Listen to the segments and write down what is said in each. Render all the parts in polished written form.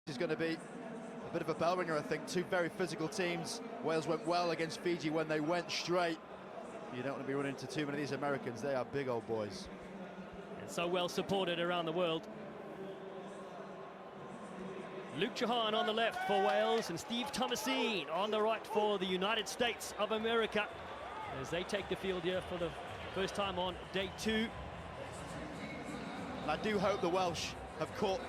is going to be a bit of a bell ringer, I think. Two very physical teams. Wales went well against Fiji when they went straight. You don't want to be running into too many of these Americans. They are big old boys. And so well supported around the world. Luke Jahan on the left for Wales and Steve Thomasine on the right for the United States of America as they take the field here for the first time on day 2. And I do hope the Welsh have caught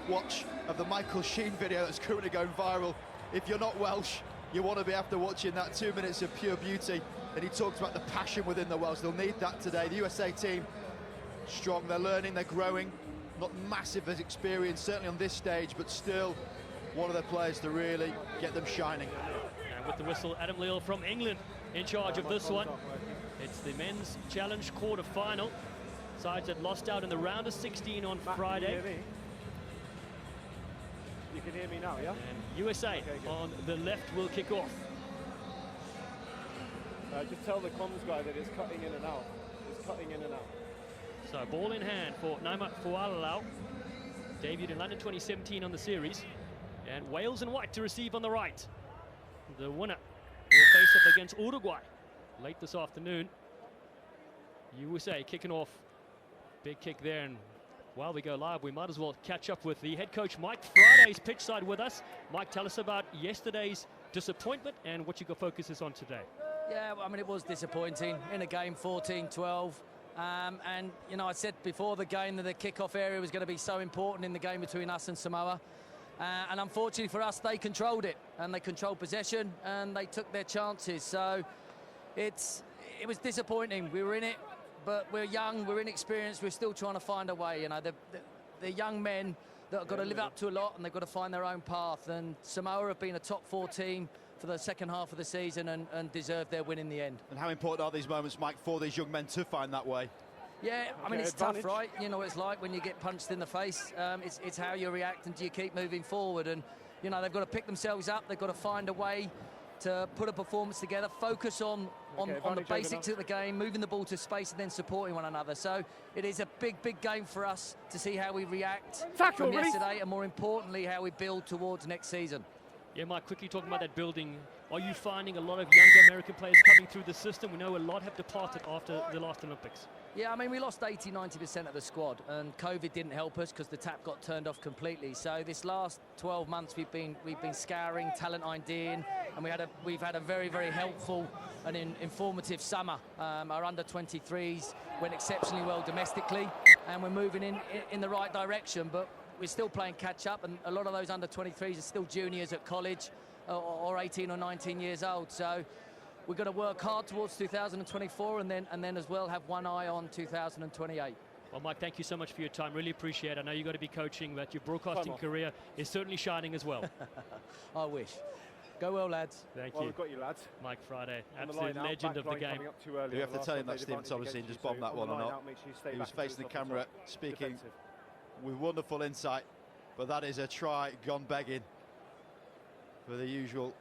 watch of the Michael Sheen video that's currently going viral. If you're not Welsh, you want to be after watching that 2 minutes of pure beauty. And he talks about the passion within the Welsh. They'll need that today. The USA team, strong, they're learning, they're growing. Not massive as experience, certainly on this stage, but still one of their players to really get them shining. And with the whistle, Adam Leal from England in charge of this one. It's the men's challenge quarter-final. Sides that lost out in the round of 16 on Friday. You can hear me now, yeah? And USA on the left will kick off. Just tell the comms guy that it's cutting in and out. It's cutting in and out. So ball in hand for Naima Fualalau. Debuted in London 2017 on the series. And Wales in white to receive on the right. The winner will face up against Uruguay late this afternoon. USA kicking off. Big kick there, and while we go live, we might as well catch up with the head coach, Mike Friday's pitch side with us. Mike, tell us about yesterday's disappointment and what your focus is on today. Yeah, well, I mean, it was disappointing in a game 14-12. And, you know, I said before the game that the kickoff area was going to be so important in the game between us and Samoa. And unfortunately for us, they controlled it. And they controlled possession, and they took their chances. So it was disappointing. We were in it, but we're young, we're inexperienced, we're still trying to find a way. You know, the young men that have got to live up to a lot, and they've got to find their own path. And Samoa have been a top 4 team for the second half of the season and deserved their win in the end. And how important are these moments, Mike, for these young men to find that way? Yeah, I mean, it's tough, right? You know what it's like when you get punched in the face. It's how you react and do you keep moving forward. And, you know, they've got to pick themselves up. They've got to find a way to put a performance together, focus on the basics of the game, moving the ball to space and then supporting one another. So it is a big, big game for us to see how we react from yesterday and, more importantly, how we build towards next season. Yeah, Mike, quickly talking about that building, are you finding a lot of younger American players coming through the system? We know a lot have departed after the last Olympics. Yeah, I mean, we lost 80-90% of the squad, and COVID didn't help us because the tap got turned off completely. So this last 12 months, we've been scouring, talent IDing, and we've had a very, very helpful and informative summer. Our under-23s went exceptionally well domestically, and we're moving in the right direction. But we're still playing catch-up, and a lot of those under-23s are still juniors at college or 18 or 19 years old. So we've got to work hard towards 2024 and then as well have one eye on 2028. Well, Mike, thank you so much for your time. Really appreciate it. I know you've got to be coaching, but your broadcasting career is certainly shining as well. I wish. Go well, lads. Thank you. We've got you, lads. Mike Friday, absolute legend of the game. Do you have to tell him that Stephen Thomasine just bombed that one or not? He was facing the camera, speaking with wonderful insight, but that is a try gone begging for the usual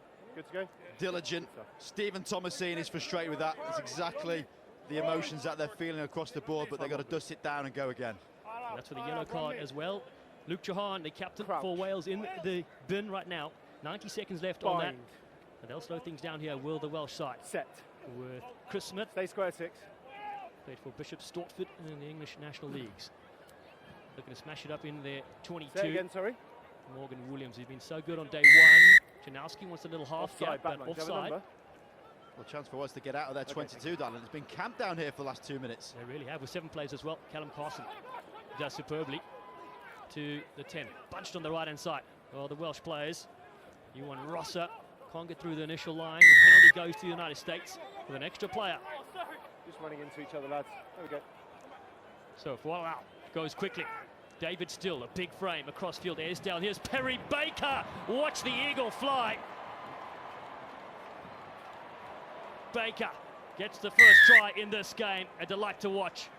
diligent. Stephen Thomasine is frustrated with that. It's exactly the emotions that they're feeling across the board, but they've got to dust it down and go again. And that's for the yellow card as well. Luke Jahan, the captain for Wales, in the bin right now. 90 seconds left on that. And they'll slow things down here, will the Welsh side. Set. With Chris Smith. Stay square 6. Played for Bishop Stortford in the English National Leagues. Looking to smash it up in their 22. Say again, sorry. Morgan Williams, who's been so good on day 1. Janowski wants a little half gap, but offside. Well, chance for us to get out of their 22, darling. It's been camped down here for the last 2 minutes. They really have, with 7 players as well. Callum Carson does superbly to the 10. Bunched on the right-hand side. Well, the Welsh players. Ewan Rosser can't get through the initial line. The penalty goes to the United States with an extra player. Just running into each other, lads. There we go. So Fualalau goes quickly. David Still, a big frame across field. Airs down. Here's Perry Baker. Watch the eagle fly. Baker gets the first try in this game. A delight to watch.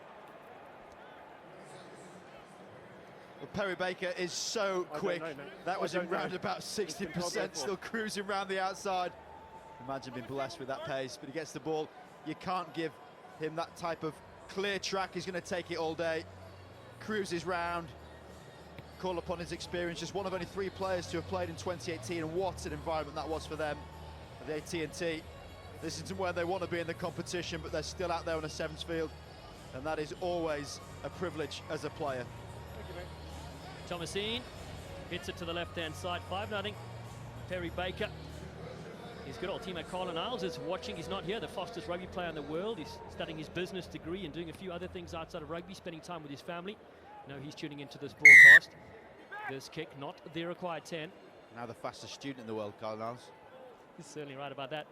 Well, Perry Baker is so quick. That was around about 60%, still cruising around the outside. Imagine being blessed with that pace, but he gets the ball. You can't give him that type of clear track. He's going to take it all day. Cruises round. call upon his experience. Just one of only 3 players to have played in 2018, and what an environment that was for them at the AT&T. This isn't where they want to be in the competition, but they're still out there on a sevens field, and that is always a privilege as a player. Thank you, mate. Thomasine hits it to the left-hand side, 5-0. Perry Baker. His good old teammate Colin Isles is watching. He's not here, the fastest rugby player in the world. He's studying his business degree and doing a few other things outside of rugby, spending time with his family. Now he's tuning into this broadcast. This kick, not the required 10. Now the fastest student in the world, Colin Isles. He's certainly right about that.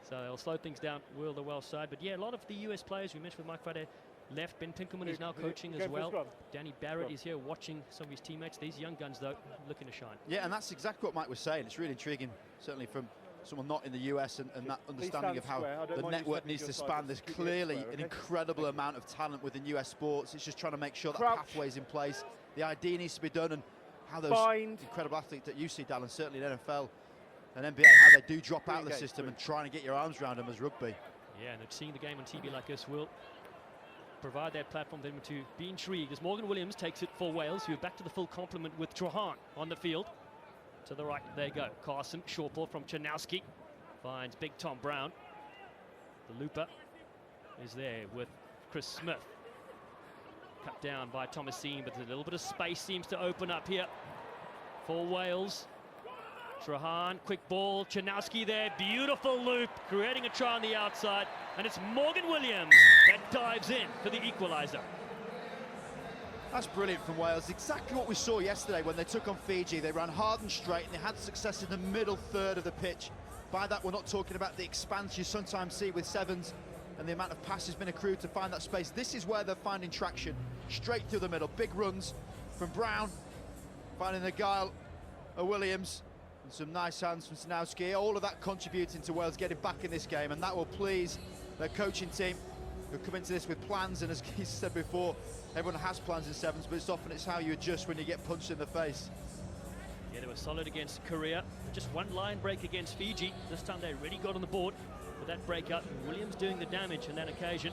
So they'll slow things down, will the Welsh side. But yeah, a lot of the US players we mentioned with Mike Friday left. Ben Pinkelman is now coaching as well. Danny Barrett is here watching some of his teammates. These young guns, though, looking to shine. Yeah, and that's exactly what Mike was saying. It's really intriguing, certainly from someone not in the US, and that understanding of how the network needs to span. There's clearly an incredible amount of talent within US sports. It's just trying to make sure that pathway's in place. The ID needs to be done, and how those incredible athletes that you see, Dallin, certainly in NFL and NBA, how they do drop out of the system and trying to get your arms around them as rugby. Yeah, and seeing the game on TV like this will provide that platform for them to be intrigued as Morgan Williams takes it for Wales, who are back to the full complement with Trahan on the field. To the right, there you go. Carson, short ball from Chanowski. Finds Big Tom Brown. The looper is there with Chris Smith. Cut down by Thomasine, but a little bit of space seems to open up here for Wales. Trahan, quick ball, Chanowski there, beautiful loop, creating a try on the outside, and it's Morgan Williams that dives in for the equaliser. That's brilliant from Wales. Exactly what we saw yesterday when they took on Fiji. They ran hard and straight, and they had success in the middle third of the pitch. By that, we're not talking about the expanse you sometimes see with sevens and the amount of passes been accrued to find that space. This is where they're finding traction, straight through the middle. Big runs from Brown, finding the guile of Williams, and some nice hands from Sanowski. All of that contributing to Wales getting back in this game, and that will please their coaching team, who come into this with plans. And as Keith said before, everyone has plans in sevens, but it's how you adjust when you get punched in the face. Yeah, they were solid against Korea. Just one line break against Fiji. This time they really got on the board with that breakout. Williams doing the damage on that occasion.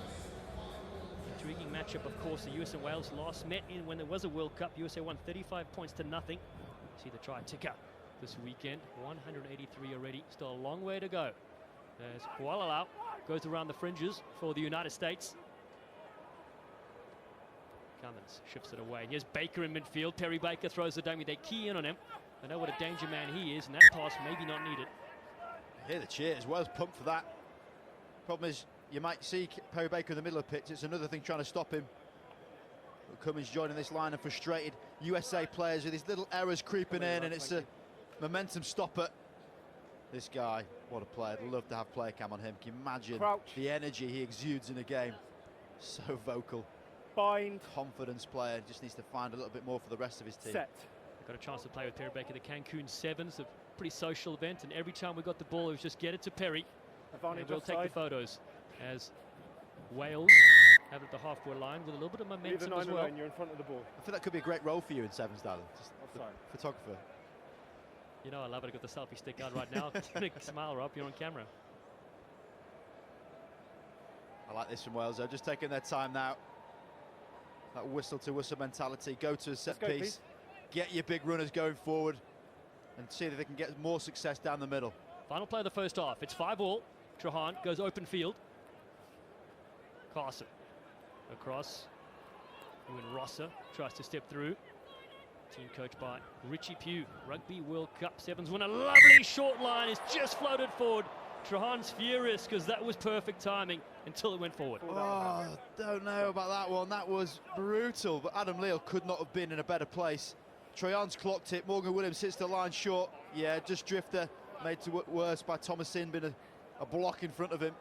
Intriguing matchup, of course. The US and Wales last met in when there was a World Cup. USA won 35 points to nothing. See the try ticker this weekend. 183 already. Still a long way to go. As Kuala goes around the fringes for the United States. Cummins shifts it away. Here's Baker in midfield. Perry Baker throws the dummy. They key in on him. They know what a danger man he is, and that pass maybe not needed. Hear the cheers. Wales pumped for that. Problem is, you might see Perry Baker in the middle of the pitch. It's another thing trying to stop him. But Cummins joining this line of frustrated USA players with these little errors creeping in, and it's a momentum stopper. This guy, what a player. I'd love to have player cam on him. Can you imagine the energy he exudes in a game? So vocal. Confidence player, just needs to find a little bit more for the rest of his team. Set. Got a chance to play with Perry Baker, the Cancun Sevens, a pretty social event, and every time we got the ball, it was just get it to Perry. And we'll take the photos as Wales have it at the halfway line with a little bit of momentum as well. You're in front of the ball. I think that could be a great role for you in sevens, Dallin. Just photographer. You know I love it. I got the selfie stick out right now. Smile, Rob, you're on camera. I like this from Wales, though. Just taking their time now. That whistle to whistle mentality. Go to a set piece. Get your big runners going forward and see if they can get more success down the middle. Final play of the first half. It's 5-all. Trahan goes open field. Carson across. Ewan Rosser tries to step through. Team coached by Richie Pugh. Rugby World Cup Sevens winner. Lovely short line is just floated forward. Trahan's furious because that was perfect timing until it went forward. Oh, don't know about that one. That was brutal, but Adam Leal could not have been in a better place. Trahan's clocked it. Morgan Williams hits the line short. Yeah, just drifter. Made to worse by Thomasine, been a block in front of him.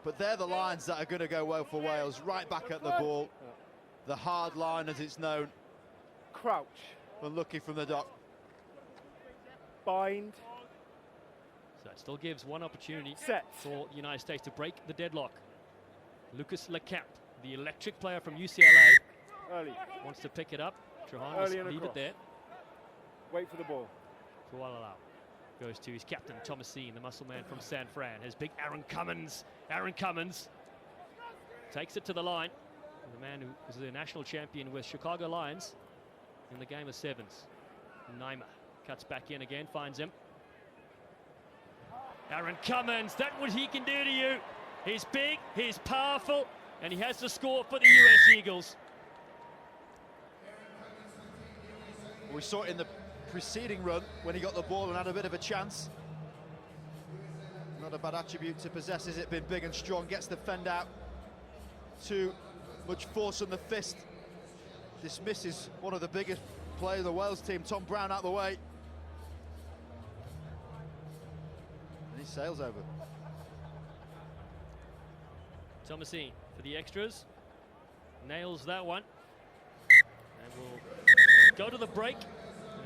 But they're the lines that are going to go well for Wales. Right back at the ball. The hard line, as it's known. Crouch. Unlucky from the dock. Bind. So it still gives one opportunity Set. for the United States to break the deadlock. Lucas Lecap, the electric player from UCLA, wants to pick it up. Trahan must leave it there. Wait for the ball. Kuala goes to his captain, Thomasine, the muscle man from San Fran. Has big Aaron Cummins. Aaron Cummins takes it to the line. The man who was the national champion with Chicago Lions. in the game of sevens. Naima cuts back in again, finds him. Aaron Cummins, that's what he can do to you. He's big, he's powerful, and he has the score for the US Eagles. We saw it in the preceding run when he got the ball and had a bit of a chance. Not a bad attribute to possess, is it? Been big and strong, gets the fend out. Too much force on the fist. Dismisses one of the biggest players of the Wales team, Tom Brown, out the way. And he sails over. Thomasine for the extras. Nails that one. And we'll go to the break.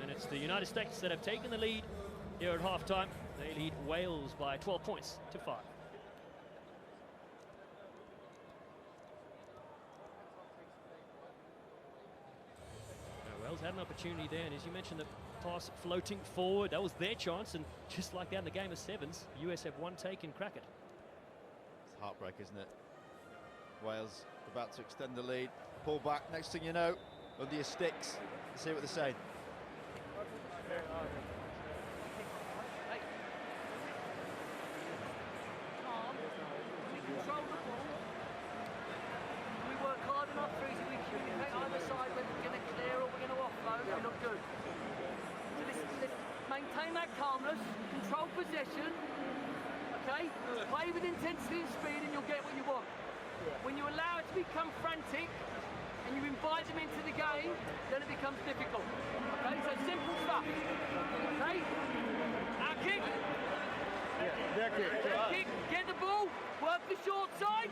And it's the United States that have taken the lead here at halftime. They lead Wales by 12 points to 5. Now, Wales had an opportunity there, and as you mentioned, the pass floating forward, that was their chance, and just like that in the game of sevens, US have one take and crack it. It's heartbreak, isn't it? Wales about to extend the lead, pull back, next thing you know, under your sticks. Let's see what they're saying. Maintain that calmness, control possession, okay? Play with intensity and speed and you'll get what you want. When you allow it to become frantic and you invite them into the game, then it becomes difficult. Okay, so simple stuff. Okay? Our kick. Kick, get the ball, work the short side,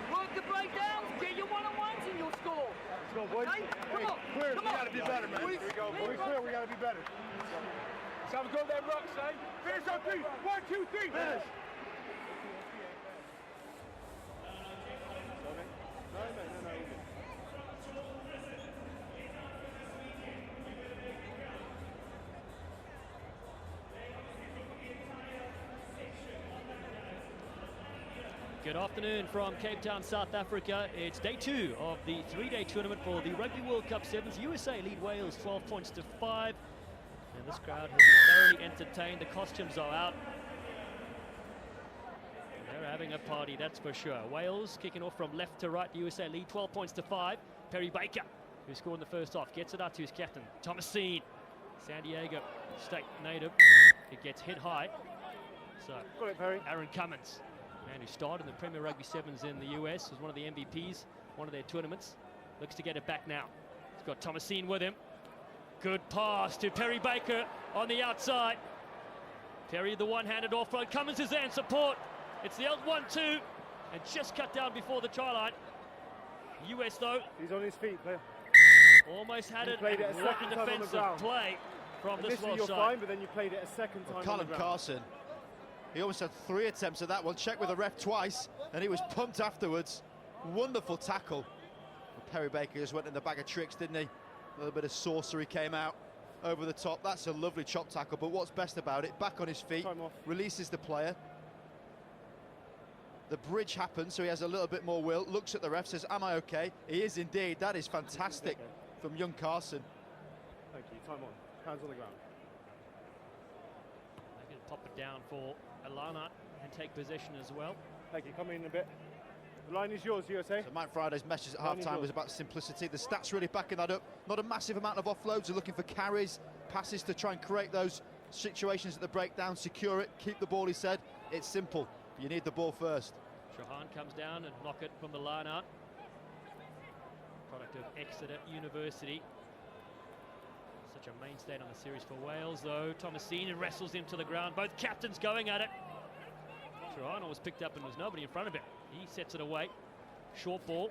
work the breakdowns, get your one-on-ones and you'll score. Let's go, boys. Okay? Come on. Clear, Come we on. gotta be better, man. Here we go, boys. We clear, we gotta be better. So I'm going that rock, say. Finish on 3. 1, 2, 3. Finish. Good afternoon from Cape Town, South Africa. It's day 2 of the 3-day tournament for the Rugby World Cup Sevens. USA lead Wales 12 points to 5. And this crowd has been thoroughly entertained. The costumes are out. They're having a party, that's for sure. Wales kicking off from left to right. The USA lead 12 points to 5. Perry Baker, who scored in the first half, gets it out to his captain, Thomasine. San Diego State native. It gets hit high. So, Got it, Perry. Aaron Cummins, man who started in the Premier Rugby Sevens in the US, was one of the MVPs, one of their tournaments. Looks to get it back now. He's got Thomasine with him. Good pass to Perry Baker on the outside. Perry, the one-handed offload. Cummins is there in support. It's the L1-2 and just cut down before the try line. US though. He's on his feet, player. Almost had You it. played it a What second time on the defensive ground. play from this Initially Welsh you're side. fine, but then you played it a second time on the Callum ground. Carson, he almost had 3 attempts at that one. Checked with the ref twice, and he was pumped afterwards. Wonderful tackle. And Perry Baker just went in the bag of tricks, didn't he? A little bit of sorcery came out over the top. That's a lovely chop tackle, but what's best about it, back on his feet, Time off. releases the player. The bridge happens, so he has a little bit more will. Looks at the ref, says, am I okay? He is indeed. That is fantastic from young Carson. Thank you. Time on. Hands on the ground. They're going to pop it down for Alana and take possession as well. Thank you. Come in a bit. The line is yours, USA. So Mike Friday's message at Line is half-time yours. was about simplicity. The stats really backing that up. Not a massive amount of offloads. They're looking for carries, passes to try and create those situations at the breakdown, secure it, keep the ball, he said. It's simple. You need the ball first. Shahan comes down and knock it from the line out. Product of Exeter University. Such a mainstay on the series for Wales, though. Thomasine wrestles him to the ground. Both captains going at it. Shahan was picked up and was nobody in front of him. He sets it away. Short ball.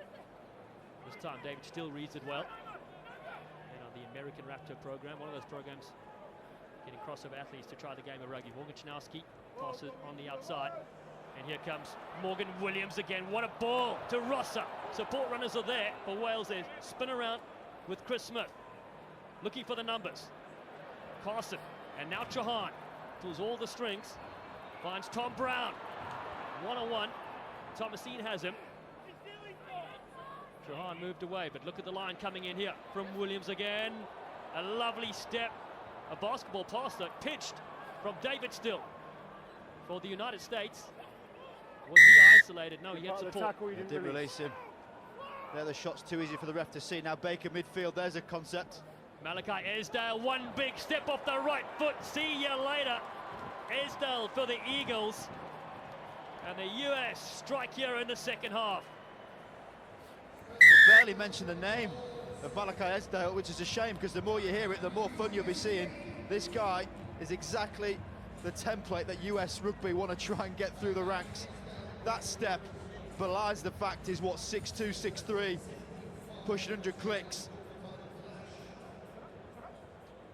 This time David still reads it well. And on the American Raptor program, one of those programs getting crossover athletes to try the game of rugby. Morgan Chinowski passes on the outside. And here comes Morgan Williams again. What a ball to Rosser. Support runners are there for Wales. They spin around with Chris Smith. Looking for the numbers. Carson. And now Chahan pulls all the strings. Finds Tom Brown. One-on-one. Thomasine has him. Trahan moved away, but look at the line coming in here from Williams again. A lovely step, a basketball pass that pitched from David Still for the United States. Was he isolated? No, he had support. They did release him. There, the shot's too easy for the ref to see. Now Baker midfield, there's a concept. Malachi Esdale, one big step off the right foot. See you later. Esdale for the Eagles. And the US strike here in the second half. We barely mentioned the name of Malachi Esdale, which is a shame, because the more you hear it, the more fun you'll be seeing. This guy is exactly the template that US Rugby want to try and get through the ranks. That step belies the fact he's, what, 6'2", 6'3", pushing 100 clicks.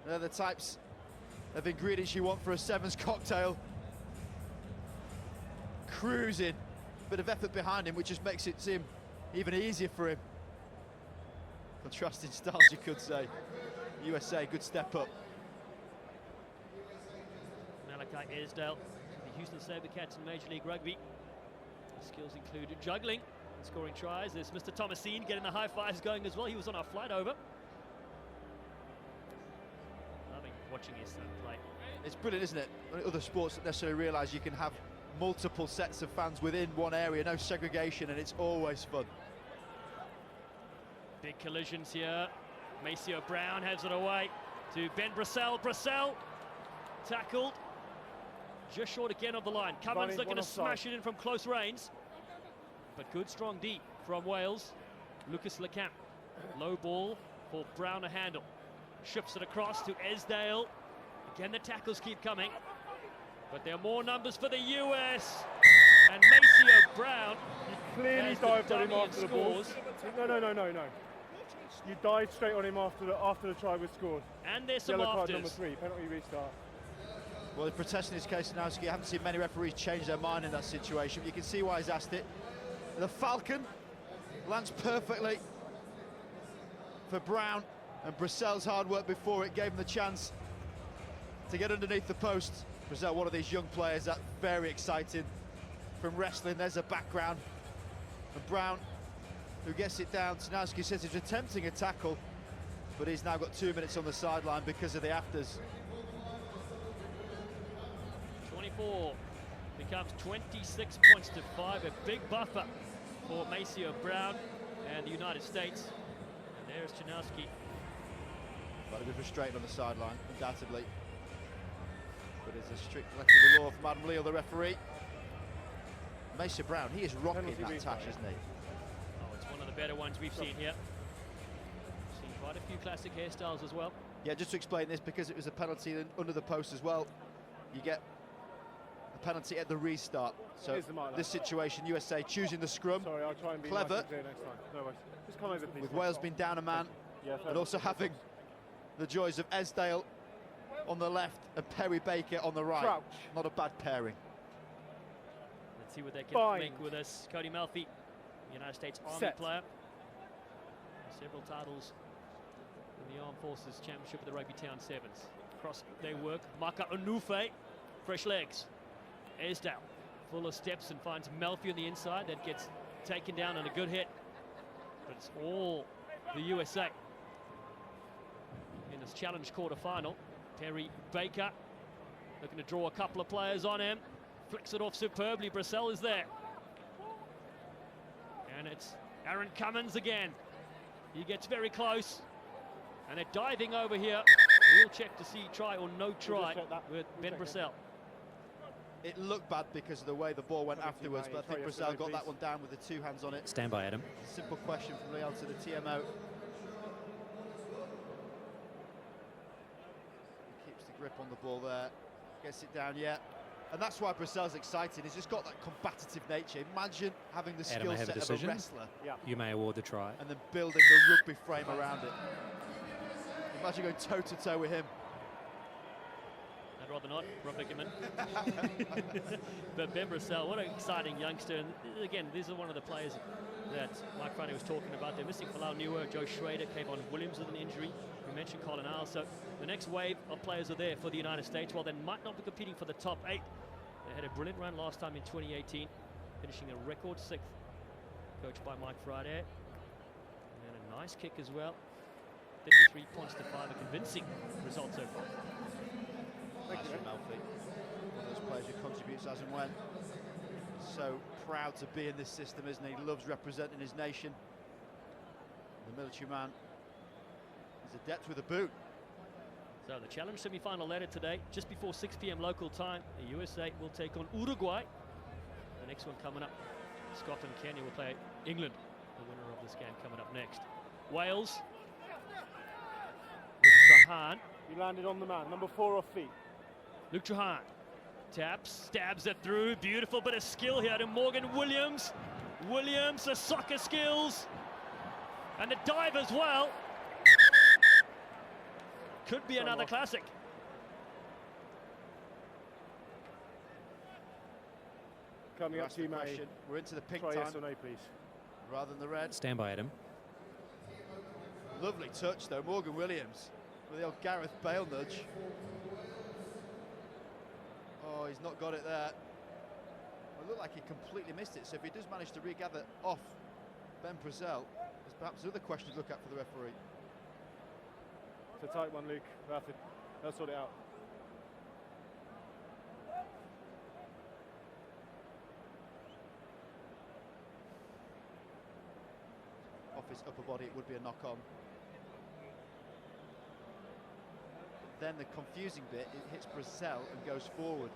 They're the types of ingredients you want for a sevens cocktail. Cruising, bit of effort behind him, which just makes it seem even easier for him. Contrasting styles, you could say. USA, good step up. Malachi Esdale, the Houston Sabercats in Major League Rugby. His skills include juggling and scoring tries. There's Mr. Thomasine getting the high fives going as well. He was on our flight over. Loving watching his son play. It's brilliant, isn't it? Other sports don't necessarily realise you can have multiple sets of fans within one area, no segregation, and it's always fun. Big collisions here. Maceo Brown has it away to Ben Brissell. Brissell tackled just short again of the line. Cummins looking to smash it in from close range, but good strong D from Wales. Lucas Lecamp, low ball for Brown to handle. Shifts it across to Esdale. Again, the tackles keep coming, but there are more numbers for the US. And Maceo Brown, you clearly dived on him after the ball. No. You dived straight on him after the try was scored. And there's some Yellow card afters. number 3, penalty restart. Well, the protesting his case now, I haven't seen many referees change their mind in that situation. You can see why he's asked it. The Falcon lands perfectly for Brown, and Brissell's hard work before it gave him the chance to get underneath the post. Brissell, one of these young players, that's very exciting. From wrestling, there's a background. And Brown, who gets it down. Tanowski says he's attempting a tackle, but he's now got 2 minutes on the sideline because of the afters. 24 becomes 26 points to 5. A big buffer for Maceo Brown and the United States. And there's Tanowski. But a bit frustrated on the sideline, undoubtedly. But it's a strict letter of the law from Adam Leal, the referee. Maceo Brown, he is rocking that touch, isn't he? Oh, it's one of the better ones we've seen here. Seen quite a few classic hairstyles as well. Yeah, just to explain this, because it was a penalty under the post as well, you get a penalty at the restart. So this situation, USA choosing the scrum. Sorry, I'll try and be clever. Nice and clear next time. No worries. Just come over, please. With Wales being down a man, and also having the joys of Esdale on the left and Perry Baker on the right. Crouch. Not a bad pairing. Let's see what they can make with us. Cody Melfi, United States Army player. Several titles in the Armed Forces Championship of the Rugby Town Sevens. Across they work. Maka Onufe, fresh legs. Esdale, full of steps and finds Melfi on the inside. That gets taken down on a good hit. But it's all the USA in this challenge quarter-final. Perry Baker looking to draw a couple of players on him. Flicks it off superbly. Brissell is there. And it's Aaron Cummins again. He gets very close. And they're diving over here. We'll check to see try or no try with Ben Brissell. It looked bad because of the way the ball went afterwards, but I think Brissell got that one down with the 2 hands on it. Stand by, Adam. Simple question from Leal to the TMO. Keeps the grip on the ball there. Gets it down yet. And that's why Brissell's excited. He's just got that combative nature. Imagine having the skill set of a wrestler. You may award the try. And then building the rugby frame around it. Imagine going toe-to-toe with him. I'd rather not, Rob Bickerman. But Ben Brissell, what an exciting youngster. And again, these are one of the players that Mike Friday was talking about. They're missing Falau Newer, Joe Schrader, Kayvon Williams with an injury. We mentioned Colin Isle. So the next wave of players are there for the United States. While they might not be competing for the top 8, they had a brilliant run last time in 2018, finishing a record 6th, coached by Mike Friday. Nice kick as well. 53 points to 5, a convincing result so far. Thank you, Melfi. One of those players who contributes as and when. So proud to be in this system, isn't he? Loves representing his nation. The military man is adept with a boot. So the challenge semi-final later today, just before 6 p.m. local time. The USA will take on Uruguay. The next one coming up, Scotland, Kenya will play England. The winner of this game coming up next. Wales with Trahan. You landed on the man, number 4 off feet. Luke Trahan taps, stabs it through. Beautiful bit of skill here to Morgan Williams. Williams, the soccer skills. And the dive as well. Could be another classic. Coming up to you, question. mate. We're into the pink Try time yes or no, please. rather than the red. Stand by, Adam. Lovely touch though, Morgan Williams with the old Gareth Bale nudge. Oh, he's not got it there. It looked like he completely missed it, so if he does manage to regather off Ben Purcell, there's perhaps other questions to look at for the referee. It's a tight one, Luke. They'll sort it out. Off his upper body, it would be a knock-on. Then the confusing bit, it hits Purcell and goes forward.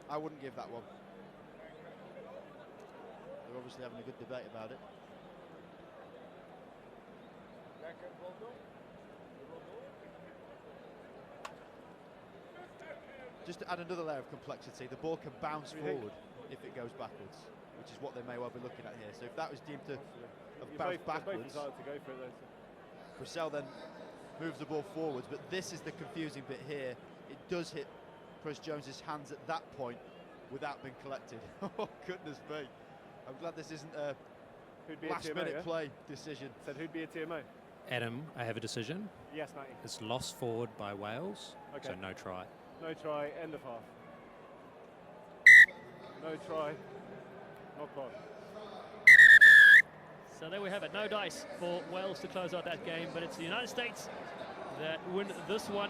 I wouldn't give that one. They're obviously having a good debate about it. Just to add another layer of complexity, the ball can bounce forward if it goes backwards, which is what they may well be looking at here. So if that was deemed to have bounced backwards, To go for it, though. Purcell then moves the ball forwards, but this is the confusing bit here. It does hit Chris Jones's hands at that point without being collected. Oh, goodness me. I'm glad this isn't a Who'd be a TMO, last-minute yeah? play decision. Said who'd be a TMO? Adam, I have a decision. Yes, 90. It's lost forward by Wales, Okay. so no try. No try, end of half. No try, knock on. So there we have it. No dice for Wales to close out that game, but it's the United States that win this one.